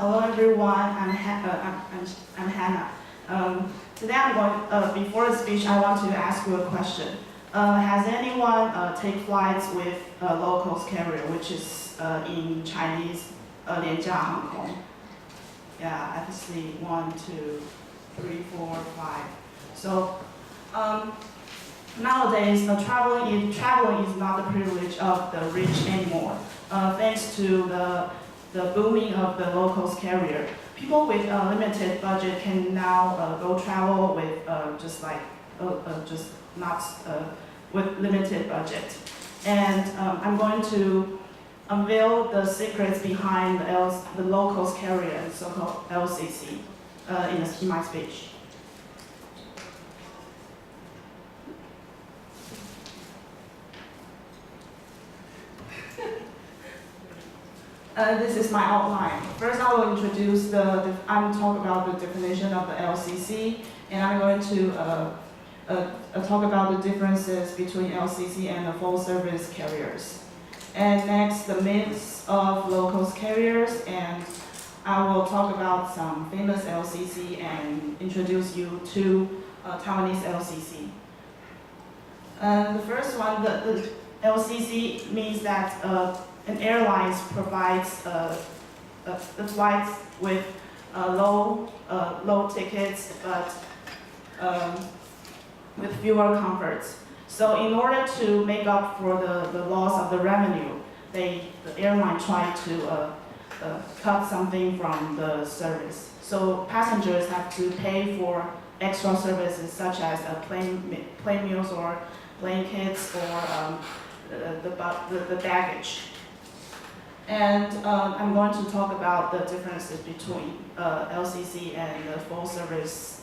Hello everyone, I'm Hannah. Today I'm going, before the speech, I want to ask you a question. Has anyone take flights with locals carrier, which is in Chinese, 廉价航空? Yeah, I see 1, 2, 3, 4, 5. So nowadays, traveling is not the privilege of the rich anymore. Thanks to the booming of the locals carrier, people with a limited budget can now go travel with with limited budget. And I'm going to unveil the secrets behind the locals carrier, so-called LCC, in my speech. This is my outline. First, I will introduce I'm talking about the definition of the LCC, and I'm going to talk about the differences between LCC and the full-service carriers. And next, the myths of locals carriers, and I will talk about some famous LCC and introduce you to Taiwanese LCC. The first one, the LCC means that an airline provides the flights with low tickets, but with fewer comforts. So in order to make up for the loss of the revenue, the airline tried to cut something from the service. So passengers have to pay for extra services such as plane meals or blankets or the baggage. And I'm going to talk about the differences between LCC and the full-service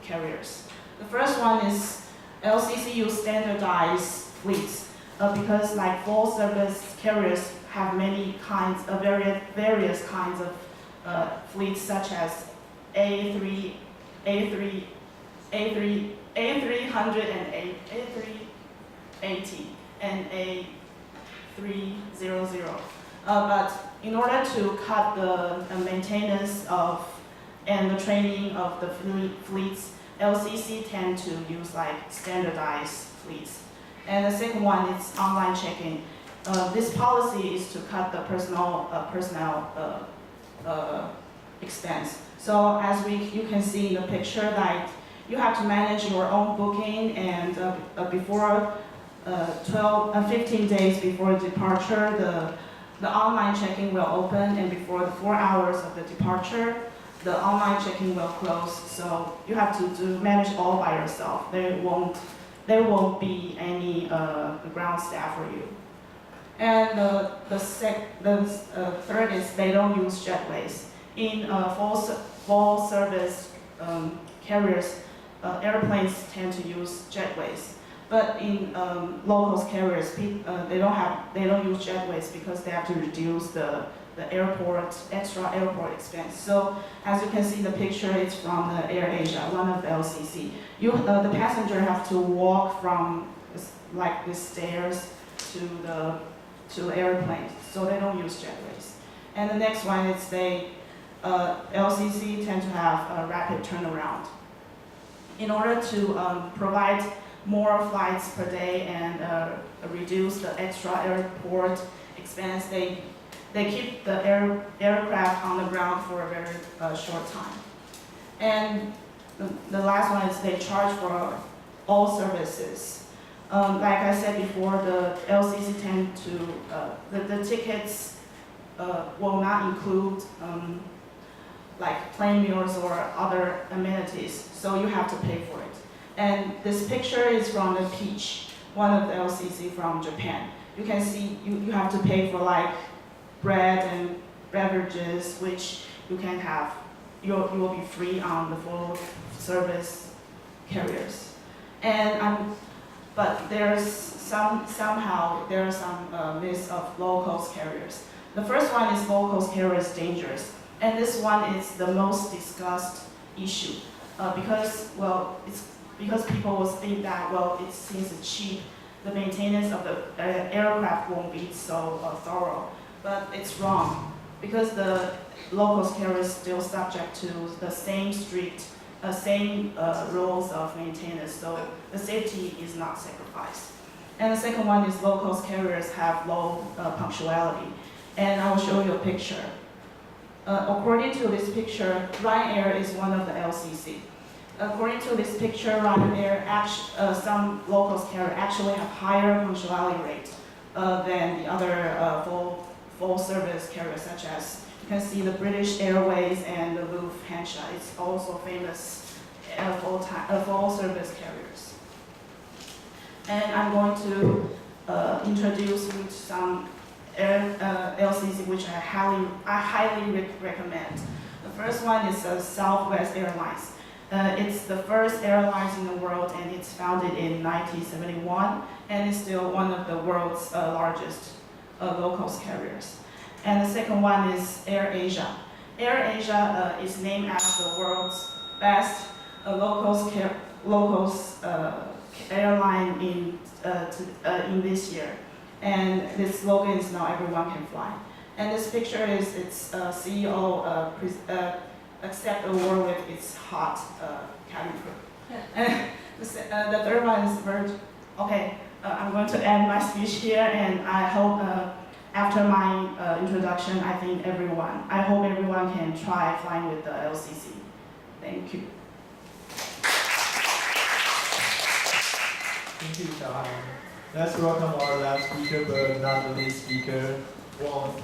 carriers. The first one is LCC use standardized fleets because like full-service carriers have many kinds of various kinds of fleets such as A300 and A380 and A300. But in order to cut the maintenance and the training of the fleets, LCC tend to use like standardized fleets. And the second one is online check-in. This policy is to cut the personnel expense. So as you can see in the picture, like you have to manage your own booking, and before 15 days before departure, the online check-in will open, and before the 4 hours of the departure, the online check-in will close. So you have to manage all by yourself. There won't be any ground staff for you. And the third is they don't use jetways. In full service carriers, airplanes tend to use jetways. But in locals carriers, they don't use jetways because they have to reduce the extra airport expense. So as you can see in the picture, it's from the AirAsia, one of the LCC. The passenger have to walk from like the stairs to the airplane, so they don't use jetways. And the next one is LCC tend to have a rapid turnaround. In order to provide more flights per day and reduce the extra airport expense, they keep the aircraft on the ground for a very short time. And the last one is they charge for all services. Like I said before, the LCC tend to, the tickets will not include like plane meals or other amenities, so you have to pay for it. And this picture is from the Peach, one of the LCC from Japan. You can see you have to pay for like bread and beverages, which you can have. You will be free on the full service carriers. And but there's somehow there are some myths of locals carriers. The first one is locals carriers dangerous, and this one is the most discussed issue because people will think that, well, it seems cheap, the maintenance of the aircraft won't be so thorough. But it's wrong, because the local carriers still subject to the same rules of maintenance, so the safety is not sacrificed. And the second one is local carriers have low punctuality. And I will show you a picture. According to this picture, Ryanair is one of the LCC. According to this picture, Ryanair, some local carriers actually have higher punctuality rate than the other full service carriers, such as you can see the British Airways and the Lufthansa. It's also famous full service carriers. And I'm going to introduce you to some LCC which I highly recommend. The first one is Southwest Airlines. It's the first airlines in the world, and it's founded in 1971, and it's still one of the world's largest local carriers. And the second one is AirAsia. AirAsia is named as the world's best locals airline in this year. And this slogan is now everyone can fly. And this picture is its CEO accept award with its hot cabin crew. And the third one is Virgin. Okay, I'm going to end my speech here, and I hope after my introduction, I hope everyone can try flying with the LCC. Thank you. Thank you, Xiaohan. Let's welcome our last speaker, but not the least speaker, Wong.